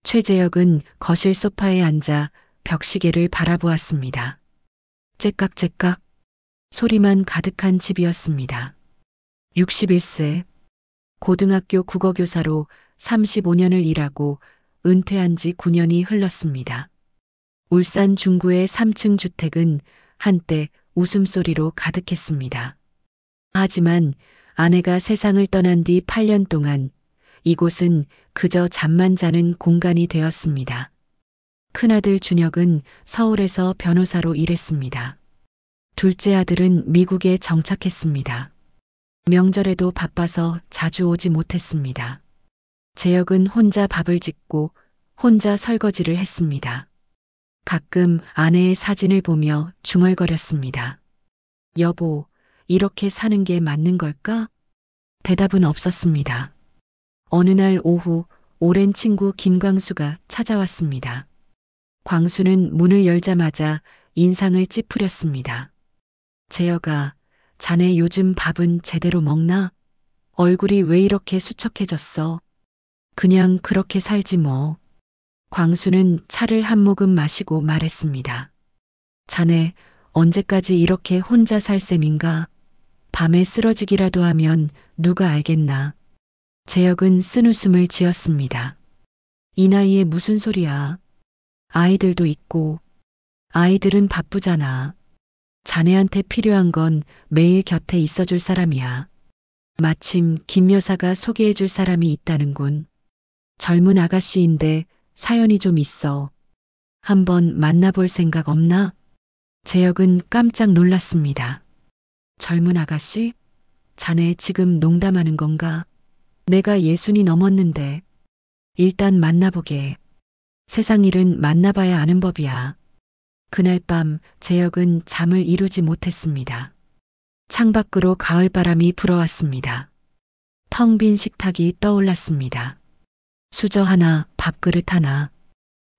최재혁은 거실 소파에 앉아 벽시계를 바라보았습니다. 째깍째깍 소리만 가득한 집이었습니다. 61세 고등학교 국어교사로 35년을 일하고 은퇴한 지 9년이 흘렀습니다. 울산 중구의 3층 주택은 한때 웃음소리로 가득했습니다. 하지만 아내가 세상을 떠난 뒤 8년 동안 이곳은 그저 잠만 자는 공간이 되었습니다. 큰아들 준혁은 서울에서 변호사로 일했습니다. 둘째 아들은 미국에 정착했습니다. 명절에도 바빠서 자주 오지 못했습니다. 재혁은 혼자 밥을 짓고 혼자 설거지를 했습니다. 가끔 아내의 사진을 보며 중얼거렸습니다. 여보, 이렇게 사는 게 맞는 걸까? 대답은 없었습니다. 어느 날 오후 오랜 친구 김광수가 찾아왔습니다. 광수는 문을 열자마자 인상을 찌푸렸습니다. 재혁아, 자네 요즘 밥은 제대로 먹나? 얼굴이 왜 이렇게 수척해졌어? 그냥 그렇게 살지 뭐. 광수는 차를 한 모금 마시고 말했습니다. 자네 언제까지 이렇게 혼자 살 셈인가? 밤에 쓰러지기라도 하면 누가 알겠나? 재혁은 쓴웃음을 지었습니다. 이 나이에 무슨 소리야? 아이들도 있고, 아이들은 바쁘잖아. 자네한테 필요한 건 매일 곁에 있어줄 사람이야. 마침 김 여사가 소개해줄 사람이 있다는군. 젊은 아가씨인데 사연이 좀 있어. 한번 만나볼 생각 없나? 재혁은 깜짝 놀랐습니다. 젊은 아가씨? 자네 지금 농담하는 건가? 내가 60이 넘었는데. 일단 만나보게. 세상 일은 만나봐야 아는 법이야. 그날 밤 재혁은 잠을 이루지 못했습니다. 창밖으로 가을바람이 불어왔습니다. 텅 빈 식탁이 떠올랐습니다. 수저 하나, 밥그릇 하나.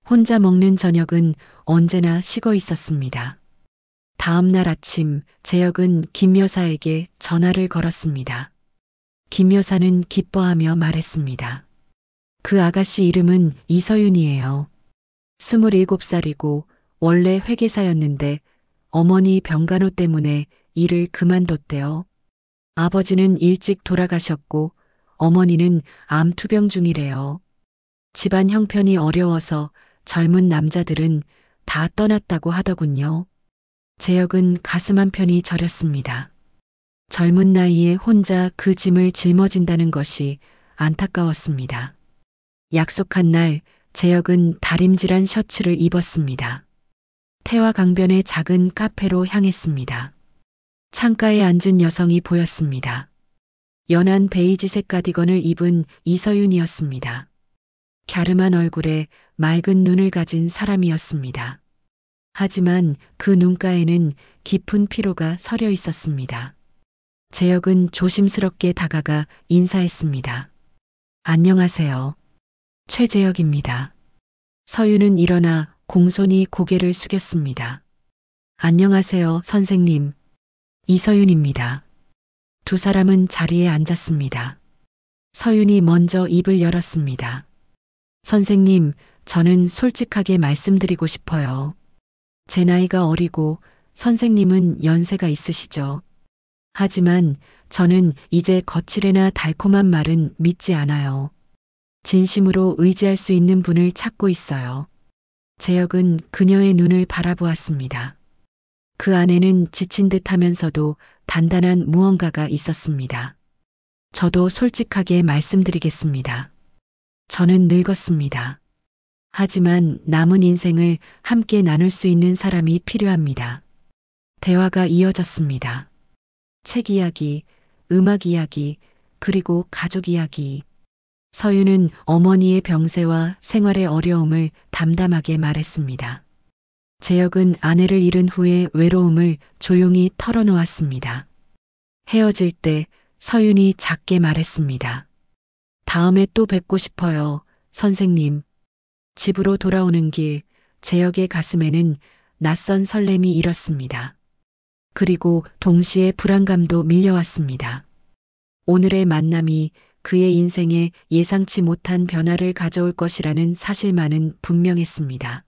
혼자 먹는 저녁은 언제나 식어 있었습니다. 다음 날 아침 재혁은 김 여사에게 전화를 걸었습니다. 김 여사는 기뻐하며 말했습니다. 그 아가씨 이름은 이서윤이에요. 27살이고 원래 회계사였는데 어머니 병간호 때문에 일을 그만뒀대요. 아버지는 일찍 돌아가셨고 어머니는 암 투병 중이래요. 집안 형편이 어려워서 젊은 남자들은 다 떠났다고 하더군요. 재혁은 가슴 한편이 저렸습니다. 젊은 나이에 혼자 그 짐을 짊어진다는 것이 안타까웠습니다. 약속한 날 재혁은 다림질한 셔츠를 입었습니다. 태화 강변의 작은 카페로 향했습니다. 창가에 앉은 여성이 보였습니다. 연한 베이지색 가디건을 입은 이서윤이었습니다. 갸름한 얼굴에 맑은 눈을 가진 사람이었습니다. 하지만 그 눈가에는 깊은 피로가 서려 있었습니다. 재혁은 조심스럽게 다가가 인사했습니다. 안녕하세요. 최재혁입니다. 서윤은 일어나 공손히 고개를 숙였습니다. 안녕하세요, 선생님. 이서윤입니다. 두 사람은 자리에 앉았습니다. 서윤이 먼저 입을 열었습니다. 선생님, 저는 솔직하게 말씀드리고 싶어요. 제 나이가 어리고 선생님은 연세가 있으시죠. 하지만 저는 이제 거칠애나 달콤한 말은 믿지 않아요. 진심으로 의지할 수 있는 분을 찾고 있어요. 재혁은 그녀의 눈을 바라보았습니다. 그 안에는 지친 듯 하면서도 단단한 무언가가 있었습니다. 저도 솔직하게 말씀드리겠습니다. 저는 늙었습니다. 하지만 남은 인생을 함께 나눌 수 있는 사람이 필요합니다. 대화가 이어졌습니다. 책 이야기, 음악 이야기, 그리고 가족 이야기. 서윤은 어머니의 병세와 생활의 어려움을 담담하게 말했습니다. 재혁은 아내를 잃은 후의 외로움을 조용히 털어놓았습니다. 헤어질 때 서윤이 작게 말했습니다. 다음에 또 뵙고 싶어요, 선생님. 집으로 돌아오는 길, 재혁의 가슴에는 낯선 설렘이 일었습니다. 그리고 동시에 불안감도 밀려왔습니다. 오늘의 만남이 그의 인생에 예상치 못한 변화를 가져올 것이라는 사실만은 분명했습니다.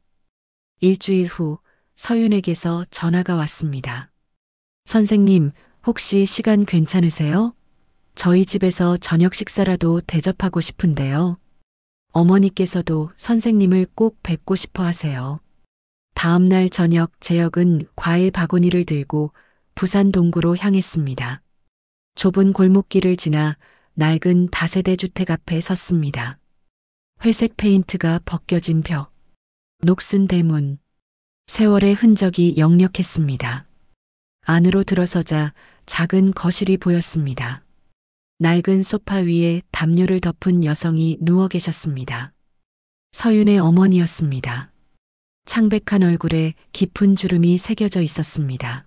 일주일 후 서윤에게서 전화가 왔습니다. 선생님, 혹시 시간 괜찮으세요? 저희 집에서 저녁 식사라도 대접하고 싶은데요. 어머니께서도 선생님을 꼭 뵙고 싶어 하세요. 다음 날 저녁 재혁은 과일 바구니를 들고 부산 동구로 향했습니다. 좁은 골목길을 지나 낡은 다세대 주택 앞에 섰습니다. 회색 페인트가 벗겨진 벽, 녹슨 대문, 세월의 흔적이 역력했습니다. 안으로 들어서자 작은 거실이 보였습니다. 낡은 소파 위에 담요를 덮은 여성이 누워 계셨습니다. 서윤의 어머니였습니다. 창백한 얼굴에 깊은 주름이 새겨져 있었습니다.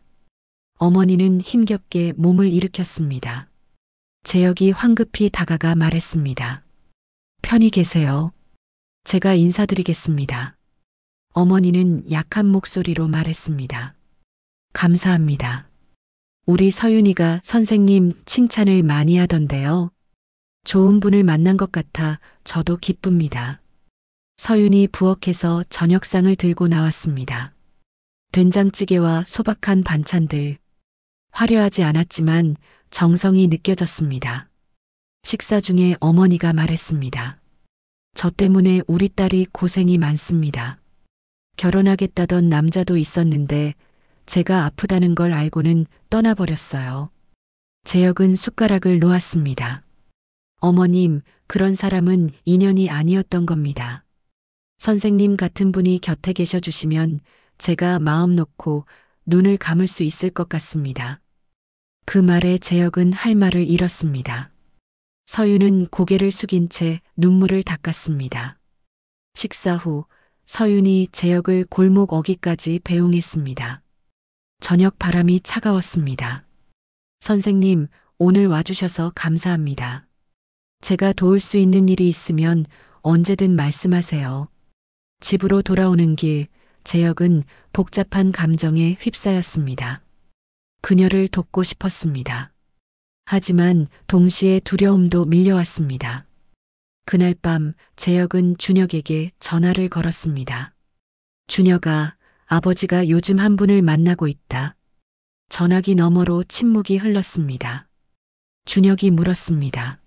어머니는 힘겹게 몸을 일으켰습니다. 재혁이 황급히 다가가 말했습니다. 편히 계세요. 제가 인사드리겠습니다. 어머니는 약한 목소리로 말했습니다. 감사합니다. 우리 서윤이가 선생님 칭찬을 많이 하던데요. 좋은 분을 만난 것 같아 저도 기쁩니다. 서윤이 부엌에서 저녁상을 들고 나왔습니다. 된장찌개와 소박한 반찬들. 화려하지 않았지만 정성이 느껴졌습니다. 식사 중에 어머니가 말했습니다. 저 때문에 우리 딸이 고생이 많습니다. 결혼하겠다던 남자도 있었는데 제가 아프다는 걸 알고는 떠나버렸어요. 재혁은 숟가락을 놓았습니다. 어머님, 그런 사람은 인연이 아니었던 겁니다. 선생님 같은 분이 곁에 계셔 주시면 제가 마음 놓고 눈을 감을 수 있을 것 같습니다. 그 말에 재혁은 할 말을 잃었습니다. 서윤은 고개를 숙인 채 눈물을 닦았습니다. 식사 후 서윤이 재혁을 골목 어귀까지 배웅했습니다. 저녁 바람이 차가웠습니다. 선생님, 오늘 와주셔서 감사합니다. 제가 도울 수 있는 일이 있으면 언제든 말씀하세요. 집으로 돌아오는 길, 재혁은 복잡한 감정에 휩싸였습니다. 그녀를 돕고 싶었습니다. 하지만 동시에 두려움도 밀려왔습니다. 그날 밤 재혁은 준혁에게 전화를 걸었습니다. 준혁아, 아버지가 요즘 한 분을 만나고 있다. 전화기 너머로 침묵이 흘렀습니다. 준혁이 물었습니다.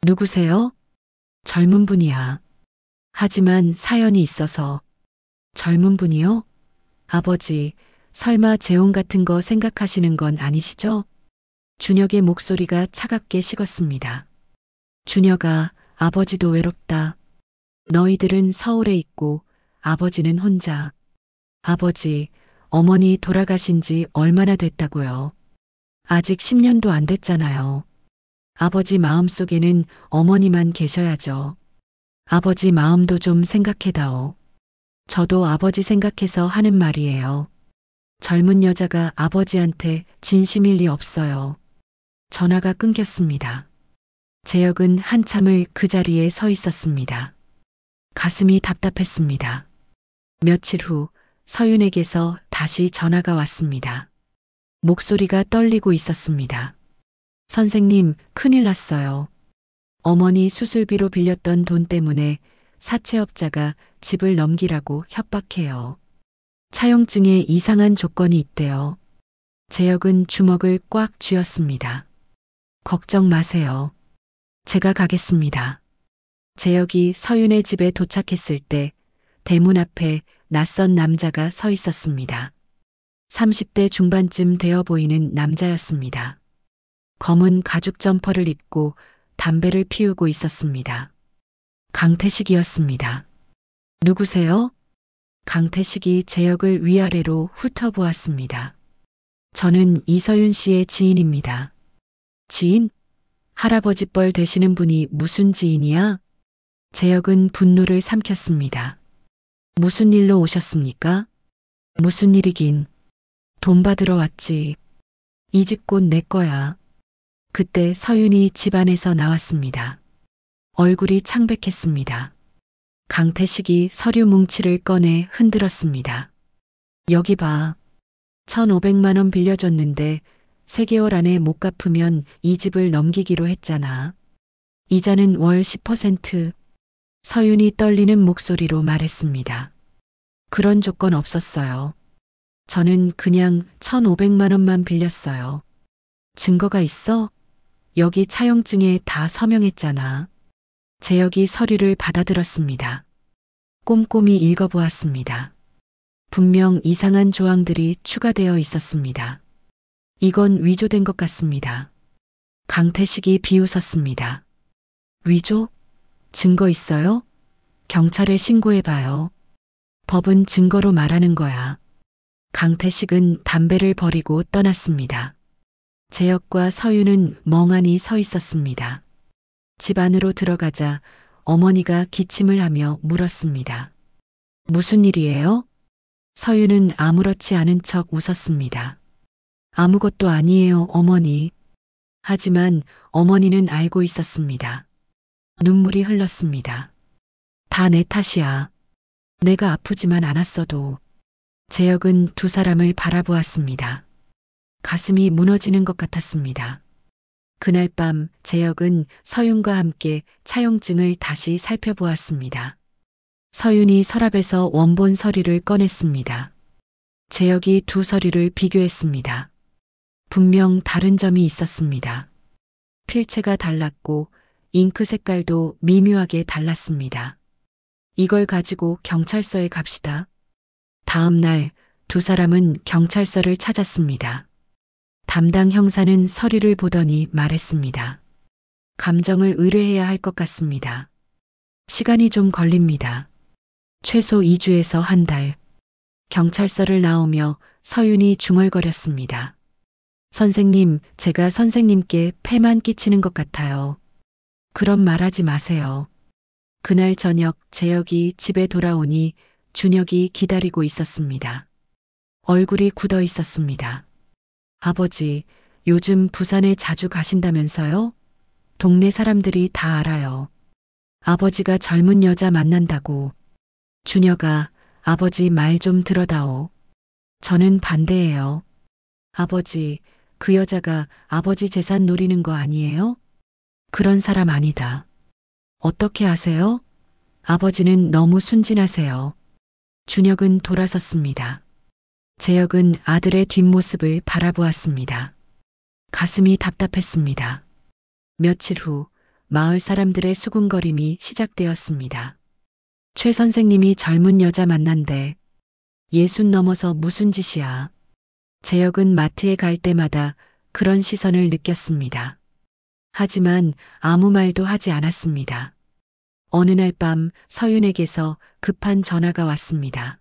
누구세요? 젊은 분이야. 하지만 사연이 있어서. 젊은 분이요? 아버지, 설마 재혼 같은 거 생각하시는 건 아니시죠? 준혁의 목소리가 차갑게 식었습니다. 준혁아, 아버지도 외롭다. 너희들은 서울에 있고 아버지는 혼자. 아버지, 어머니 돌아가신 지 얼마나 됐다고요? 아직 10년도 안 됐잖아요. 아버지 마음속에는 어머니만 계셔야죠. 아버지 마음도 좀 생각해다오. 저도 아버지 생각해서 하는 말이에요. 젊은 여자가 아버지한테 진심일 리 없어요. 전화가 끊겼습니다. 재혁은 한참을 그 자리에 서 있었습니다. 가슴이 답답했습니다. 며칠 후 서윤에게서 다시 전화가 왔습니다. 목소리가 떨리고 있었습니다. 선생님, 큰일 났어요. 어머니 수술비로 빌렸던 돈 때문에 사채업자가 집을 넘기라고 협박해요. 차용증에 이상한 조건이 있대요. 재혁은 주먹을 꽉 쥐었습니다. 걱정 마세요. 제가 가겠습니다. 재혁이 서윤의 집에 도착했을 때 대문 앞에 낯선 남자가 서 있었습니다. 30대 중반쯤 되어 보이는 남자였습니다. 검은 가죽 점퍼를 입고 담배를 피우고 있었습니다. 강태식이었습니다. 누구세요? 강태식이 재혁을 위아래로 훑어보았습니다. 저는 이서윤 씨의 지인입니다. 지인? 할아버지 뻘 되시는 분이 무슨 지인이야? 재혁은 분노를 삼켰습니다. 무슨 일로 오셨습니까? 무슨 일이긴. 돈 받으러 왔지. 이 집 곧 내 거야. 그때 서윤이 집 안에서 나왔습니다. 얼굴이 창백했습니다. 강태식이 서류 뭉치를 꺼내 흔들었습니다. 여기 봐. 1,500만 원 빌려줬는데 3개월 안에 못 갚으면 이 집을 넘기기로 했잖아. 이자는 월 10%. 서윤이 떨리는 목소리로 말했습니다. 그런 조건 없었어요. 저는 그냥 1,500만 원만 빌렸어요. 증거가 있어? 여기 차용증에 다 서명했잖아. 재혁이 서류를 받아들었습니다. 꼼꼼히 읽어보았습니다. 분명 이상한 조항들이 추가되어 있었습니다. 이건 위조된 것 같습니다. 강태식이 비웃었습니다. 위조? 증거 있어요? 경찰에 신고해봐요. 법은 증거로 말하는 거야. 강태식은 담배를 버리고 떠났습니다. 재혁과 서윤은 멍하니 서 있었습니다. 집 안으로 들어가자 어머니가 기침을 하며 물었습니다. 무슨 일이에요? 서윤은 아무렇지 않은 척 웃었습니다. 아무것도 아니에요, 어머니. 하지만 어머니는 알고 있었습니다. 눈물이 흘렀습니다. 다 내 탓이야. 내가 아프지만 않았어도. 재혁은 두 사람을 바라보았습니다. 가슴이 무너지는 것 같았습니다. 그날 밤 재혁은 서윤과 함께 차용증을 다시 살펴보았습니다. 서윤이 서랍에서 원본 서류를 꺼냈습니다. 재혁이 두 서류를 비교했습니다. 분명 다른 점이 있었습니다. 필체가 달랐고 잉크 색깔도 미묘하게 달랐습니다. 이걸 가지고 경찰서에 갑시다. 다음 날 두 사람은 경찰서를 찾았습니다. 담당 형사는 서류를 보더니 말했습니다. 감정을 의뢰해야 할 것 같습니다. 시간이 좀 걸립니다. 최소 2주에서 한 달. 경찰서를 나오며 서윤이 중얼거렸습니다. 선생님, 제가 선생님께 폐만 끼치는 것 같아요. 그런 말하지 마세요. 그날 저녁 재혁이 집에 돌아오니 준혁이 기다리고 있었습니다. 얼굴이 굳어 있었습니다. 아버지, 요즘 부산에 자주 가신다면서요? 동네 사람들이 다 알아요. 아버지가 젊은 여자 만난다고. 준혁아, 아버지 말 좀 들어다오. 저는 반대예요. 아버지, 그 여자가 아버지 재산 노리는 거 아니에요? 그런 사람 아니다. 어떻게 아세요? 아버지는 너무 순진하세요. 준혁은 돌아섰습니다. 재혁은 아들의 뒷모습을 바라보았습니다. 가슴이 답답했습니다. 며칠 후 마을 사람들의 수군거림이 시작되었습니다. 최 선생님이 젊은 여자 만난대. 60 넘어서 무슨 짓이야. 재혁은 마트에 갈 때마다 그런 시선을 느꼈습니다. 하지만 아무 말도 하지 않았습니다. 어느 날 밤 서윤에게서 급한 전화가 왔습니다.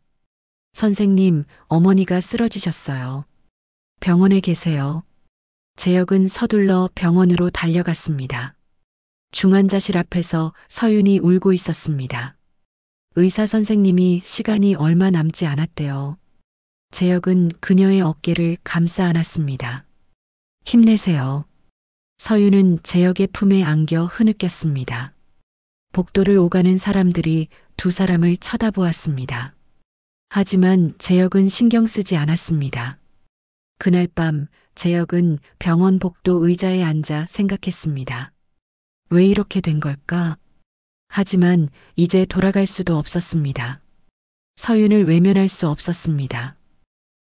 선생님, 어머니가 쓰러지셨어요. 병원에 계세요. 재혁은 서둘러 병원으로 달려갔습니다. 중환자실 앞에서 서윤이 울고 있었습니다. 의사 선생님이 시간이 얼마 남지 않았대요. 재혁은 그녀의 어깨를 감싸 안았습니다. 힘내세요. 서윤은 재혁의 품에 안겨 흐느꼈습니다. 복도를 오가는 사람들이 두 사람을 쳐다보았습니다. 하지만 재혁은 신경 쓰지 않았습니다. 그날 밤 재혁은 병원 복도 의자에 앉아 생각했습니다. 왜 이렇게 된 걸까? 하지만 이제 돌아갈 수도 없었습니다. 서윤을 외면할 수 없었습니다.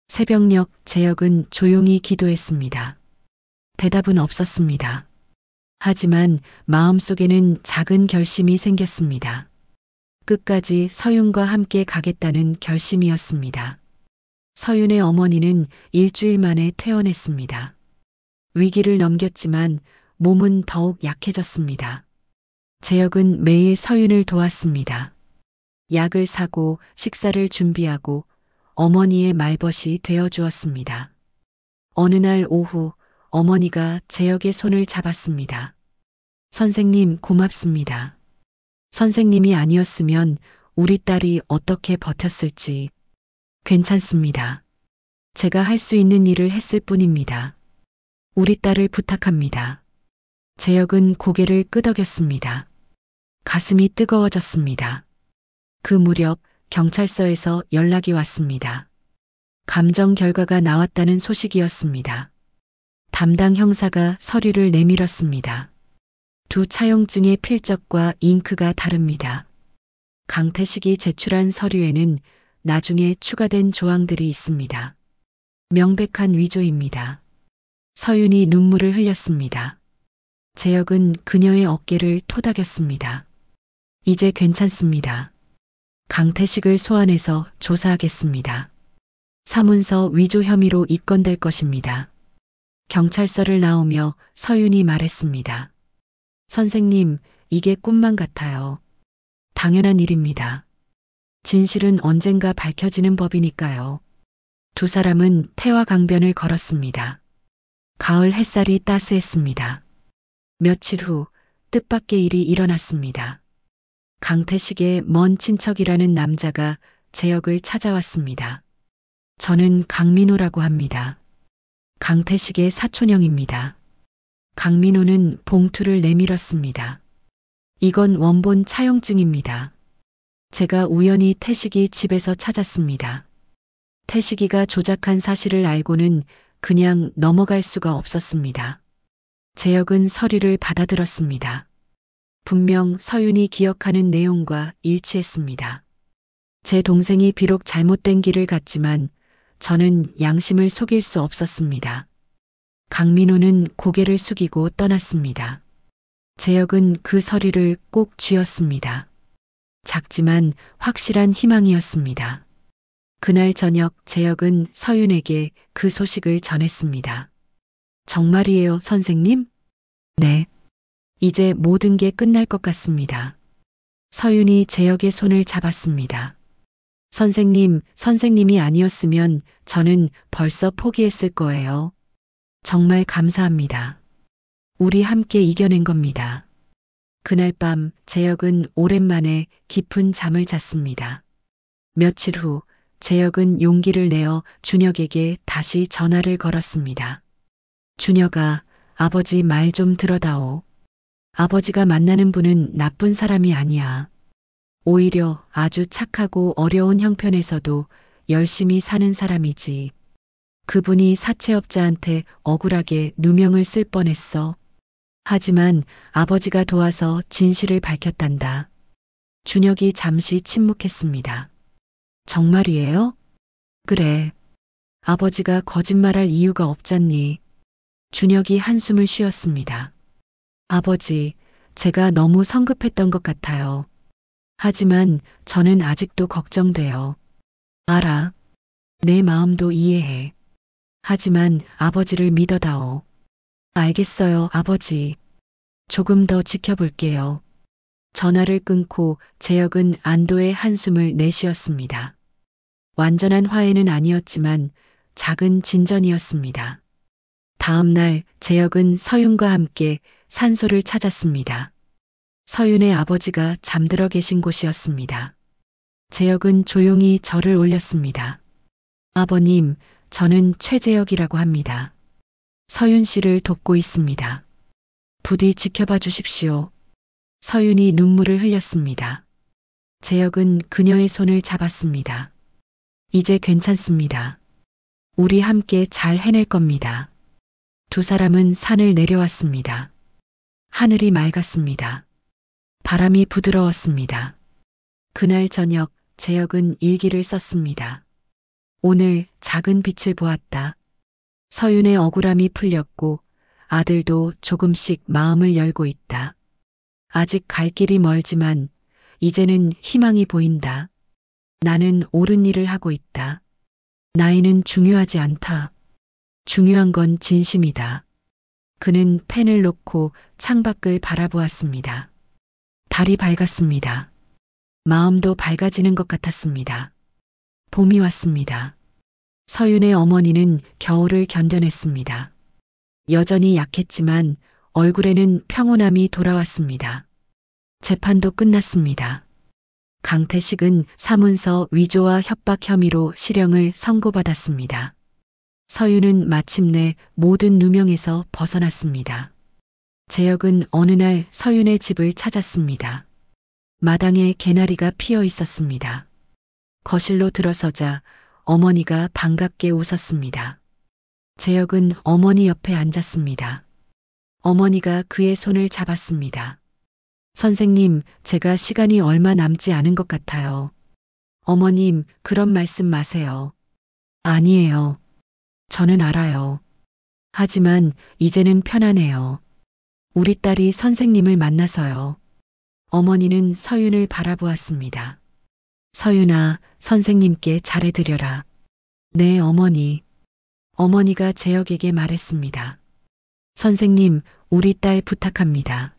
새벽녘 재혁은 조용히 기도했습니다. 대답은 없었습니다. 하지만 마음속에는 작은 결심이 생겼습니다. 끝까지 서윤과 함께 가겠다는 결심이었습니다. 서윤의 어머니는 일주일 만에 퇴원했습니다. 위기를 넘겼지만 몸은 더욱 약해졌습니다. 재혁은 매일 서윤을 도왔습니다. 약을 사고 식사를 준비하고 어머니의 말벗이 되어 주었습니다. 어느 날 오후 어머니가 재혁의 손을 잡았습니다. 선생님 고맙습니다. 선생님이 아니었으면 우리 딸이 어떻게 버텼을지. 괜찮습니다. 제가 할 수 있는 일을 했을 뿐입니다. 우리 딸을 부탁합니다. 재혁은 고개를 끄덕였습니다. 가슴이 뜨거워졌습니다. 그 무렵 경찰서에서 연락이 왔습니다. 감정 결과가 나왔다는 소식이었습니다. 담당 형사가 서류를 내밀었습니다. 두 차용증의 필적과 잉크가 다릅니다. 강태식이 제출한 서류에는 나중에 추가된 조항들이 있습니다. 명백한 위조입니다. 서윤이 눈물을 흘렸습니다. 재혁은 그녀의 어깨를 토닥였습니다. 이제 괜찮습니다. 강태식을 소환해서 조사하겠습니다. 사문서 위조 혐의로 입건될 것입니다. 경찰서를 나오며 서윤이 말했습니다. 선생님, 이게 꿈만 같아요. 당연한 일입니다. 진실은 언젠가 밝혀지는 법이니까요. 두 사람은 태화 강변을 걸었습니다. 가을 햇살이 따스했습니다. 며칠 후 뜻밖의 일이 일어났습니다. 강태식의 먼 친척이라는 남자가 재혁을 찾아왔습니다. 저는 강민호라고 합니다. 강태식의 사촌형입니다. 강민호는 봉투를 내밀었습니다. 이건 원본 차용증입니다. 제가 우연히 태식이 집에서 찾았습니다. 태식이가 조작한 사실을 알고는 그냥 넘어갈 수가 없었습니다. 재혁은 서류를 받아들었습니다. 분명 서윤이 기억하는 내용과 일치했습니다. 제 동생이 비록 잘못된 길을 갔지만 저는 양심을 속일 수 없었습니다. 강민호는 고개를 숙이고 떠났습니다. 재혁은 그 서류를 꼭 쥐었습니다. 작지만 확실한 희망이었습니다. 그날 저녁 재혁은 서윤에게 그 소식을 전했습니다. 정말이에요, 선생님? 네. 이제 모든 게 끝날 것 같습니다. 서윤이 재혁의 손을 잡았습니다. 선생님, 선생님이 아니었으면 저는 벌써 포기했을 거예요. 정말 감사합니다. 우리 함께 이겨낸 겁니다. 그날 밤 재혁은 오랜만에 깊은 잠을 잤습니다. 며칠 후 재혁은 용기를 내어 준혁에게 다시 전화를 걸었습니다. 준혁아, 아버지 말 좀 들어다오. 아버지가 만나는 분은 나쁜 사람이 아니야. 오히려 아주 착하고 어려운 형편에서도 열심히 사는 사람이지. 그분이 사채업자한테 억울하게 누명을 쓸 뻔했어. 하지만 아버지가 도와서 진실을 밝혔단다. 준혁이 잠시 침묵했습니다. 정말이에요? 그래. 아버지가 거짓말할 이유가 없잖니. 준혁이 한숨을 쉬었습니다. 아버지, 제가 너무 성급했던 것 같아요. 하지만 저는 아직도 걱정돼요. 알아. 내 마음도 이해해. 하지만 아버지를 믿어다오. 알겠어요, 아버지. 조금 더 지켜볼게요. 전화를 끊고 재혁은 안도의 한숨을 내쉬었습니다. 완전한 화해는 아니었지만 작은 진전이었습니다. 다음 날 재혁은 서윤과 함께 산소를 찾았습니다. 서윤의 아버지가 잠들어 계신 곳이었습니다. 재혁은 조용히 절을 올렸습니다. 아버님, 저는 최재혁이라고 합니다. 서윤 씨를 돕고 있습니다. 부디 지켜봐 주십시오. 서윤이 눈물을 흘렸습니다. 재혁은 그녀의 손을 잡았습니다. 이제 괜찮습니다. 우리 함께 잘 해낼 겁니다. 두 사람은 산을 내려왔습니다. 하늘이 맑았습니다. 바람이 부드러웠습니다. 그날 저녁 재혁은 일기를 썼습니다. 오늘 작은 빛을 보았다. 서윤의 억울함이 풀렸고 아들도 조금씩 마음을 열고 있다. 아직 갈 길이 멀지만 이제는 희망이 보인다. 나는 옳은 일을 하고 있다. 나이는 중요하지 않다. 중요한 건 진심이다. 그는 펜을 놓고 창밖을 바라보았습니다. 달이 밝았습니다. 마음도 밝아지는 것 같았습니다. 봄이 왔습니다. 서윤의 어머니는 겨울을 견뎌냈습니다. 여전히 약했지만 얼굴에는 평온함이 돌아왔습니다. 재판도 끝났습니다. 강태식은 사문서 위조와 협박 혐의로 실형을 선고받았습니다. 서윤은 마침내 모든 누명에서 벗어났습니다. 재혁은 어느 날 서윤의 집을 찾았습니다. 마당에 개나리가 피어 있었습니다. 거실로 들어서자 어머니가 반갑게 웃었습니다. 재혁은 어머니 옆에 앉았습니다. 어머니가 그의 손을 잡았습니다. 선생님, 제가 시간이 얼마 남지 않은 것 같아요. 어머님, 그런 말씀 마세요. 아니에요. 저는 알아요. 하지만 이제는 편하네요. 우리 딸이 선생님을 만나서요. 어머니는 서윤을 바라보았습니다. 서윤아, 선생님께 잘해드려라. 네, 어머니. 어머니가 재혁에게 말했습니다. 선생님, 우리 딸 부탁합니다.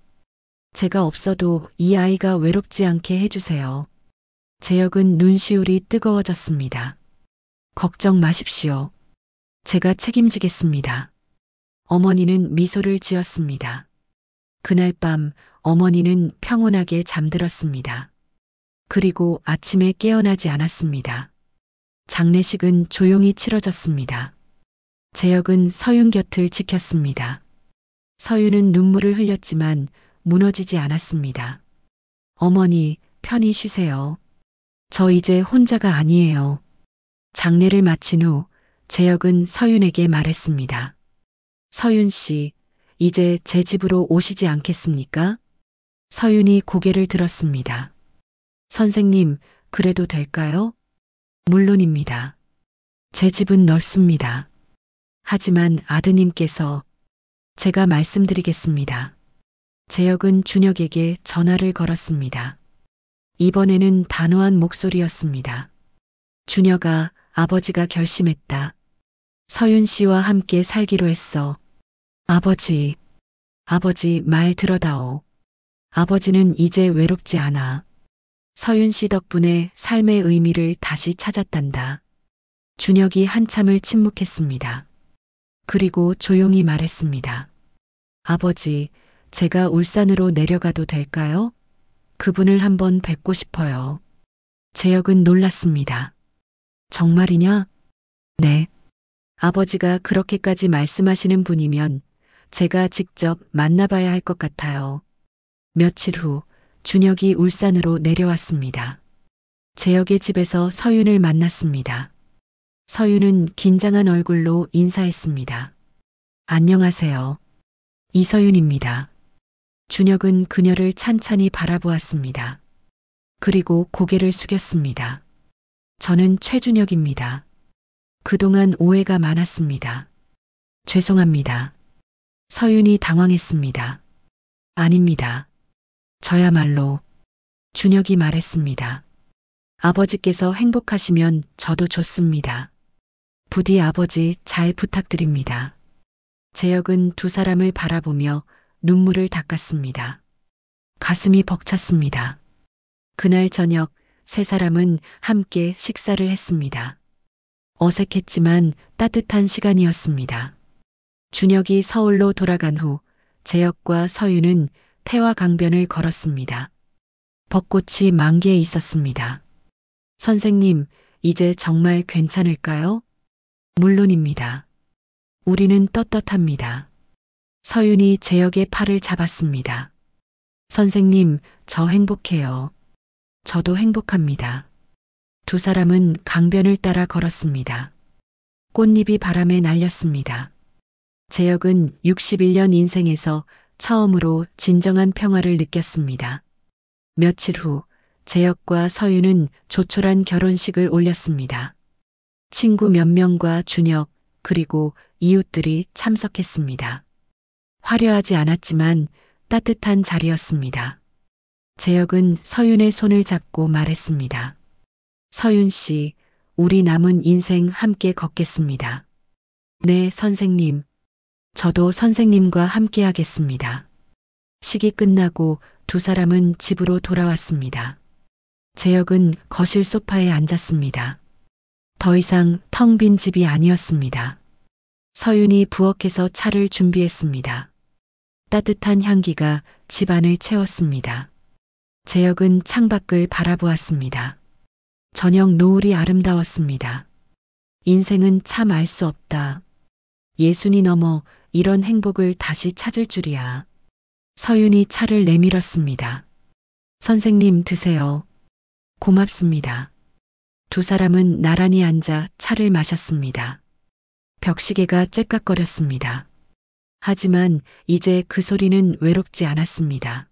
제가 없어도 이 아이가 외롭지 않게 해주세요. 재혁은 눈시울이 뜨거워졌습니다. 걱정 마십시오. 제가 책임지겠습니다. 어머니는 미소를 지었습니다. 그날 밤 어머니는 평온하게 잠들었습니다. 그리고 아침에 깨어나지 않았습니다. 장례식은 조용히 치러졌습니다. 재혁은 서윤 곁을 지켰습니다. 서윤은 눈물을 흘렸지만 무너지지 않았습니다. 어머니, 편히 쉬세요. 저 이제 혼자가 아니에요. 장례를 마친 후 재혁은 서윤에게 말했습니다. 서윤 씨, 이제 제 집으로 오시지 않겠습니까? 서윤이 고개를 들었습니다. 선생님, 그래도 될까요? 물론입니다. 제 집은 넓습니다. 하지만 아드님께서 제가 말씀드리겠습니다. 재혁은 준혁에게 전화를 걸었습니다. 이번에는 단호한 목소리였습니다. 준혁아, 아버지가 결심했다. 서윤 씨와 함께 살기로 했어. 아버지 말 들어다오. 아버지는 이제 외롭지 않아. 서윤 씨 덕분에 삶의 의미를 다시 찾았단다. 준혁이 한참을 침묵했습니다. 그리고 조용히 말했습니다. 아버지, 제가 울산으로 내려가도 될까요? 그분을 한번 뵙고 싶어요. 재혁은 놀랐습니다. 정말이냐? 네. 아버지가 그렇게까지 말씀하시는 분이면 제가 직접 만나봐야 할 것 같아요. 며칠 후 준혁이 울산으로 내려왔습니다. 재혁의 집에서 서윤을 만났습니다. 서윤은 긴장한 얼굴로 인사했습니다. 안녕하세요. 이서윤입니다. 준혁은 그녀를 찬찬히 바라보았습니다. 그리고 고개를 숙였습니다. 저는 최준혁입니다. 그동안 오해가 많았습니다. 죄송합니다. 서윤이 당황했습니다. 아닙니다. 저야말로. 준혁이 말했습니다. 아버지께서 행복하시면 저도 좋습니다. 부디 아버지 잘 부탁드립니다. 재혁은 두 사람을 바라보며 눈물을 닦았습니다. 가슴이 벅찼습니다. 그날 저녁 세 사람은 함께 식사를 했습니다. 어색했지만 따뜻한 시간이었습니다. 준혁이 서울로 돌아간 후 재혁과 서윤은 태화 강변을 걸었습니다. 벚꽃이 만개해 있었습니다. 선생님, 이제 정말 괜찮을까요? 물론입니다. 우리는 떳떳합니다. 서윤이 재혁의 팔을 잡았습니다. 선생님, 저 행복해요. 저도 행복합니다. 두 사람은 강변을 따라 걸었습니다. 꽃잎이 바람에 날렸습니다. 재혁은 61년 인생에서 처음으로 진정한 평화를 느꼈습니다. 며칠 후 재혁과 서윤은 조촐한 결혼식을 올렸습니다. 친구 몇 명과 준혁 그리고 이웃들이 참석했습니다. 화려하지 않았지만 따뜻한 자리였습니다. 재혁은 서윤의 손을 잡고 말했습니다. 서윤 씨, 우리 남은 인생 함께 걷겠습니다. 네, 선생님. 저도 선생님과 함께 하겠습니다. 식이 끝나고 두 사람은 집으로 돌아왔습니다. 재혁은 거실 소파에 앉았습니다. 더 이상 텅 빈 집이 아니었습니다. 서윤이 부엌에서 차를 준비했습니다. 따뜻한 향기가 집안을 채웠습니다. 재혁은 창밖을 바라보았습니다. 저녁 노을이 아름다웠습니다. 인생은 참 알 수 없다. 예순이 넘어 이런 행복을 다시 찾을 줄이야. 서윤이 차를 내밀었습니다. 선생님 드세요. 고맙습니다. 두 사람은 나란히 앉아 차를 마셨습니다. 벽시계가 째깍거렸습니다. 하지만 이제 그 소리는 외롭지 않았습니다.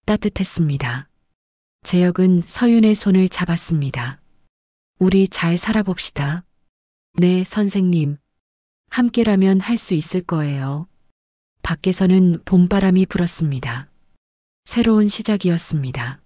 따뜻했습니다. 재혁은 서윤의 손을 잡았습니다. 우리 잘 살아봅시다. 네, 선생님. 함께라면 할 수 있을 거예요. 밖에서는 봄바람이 불었습니다. 새로운 시작이었습니다.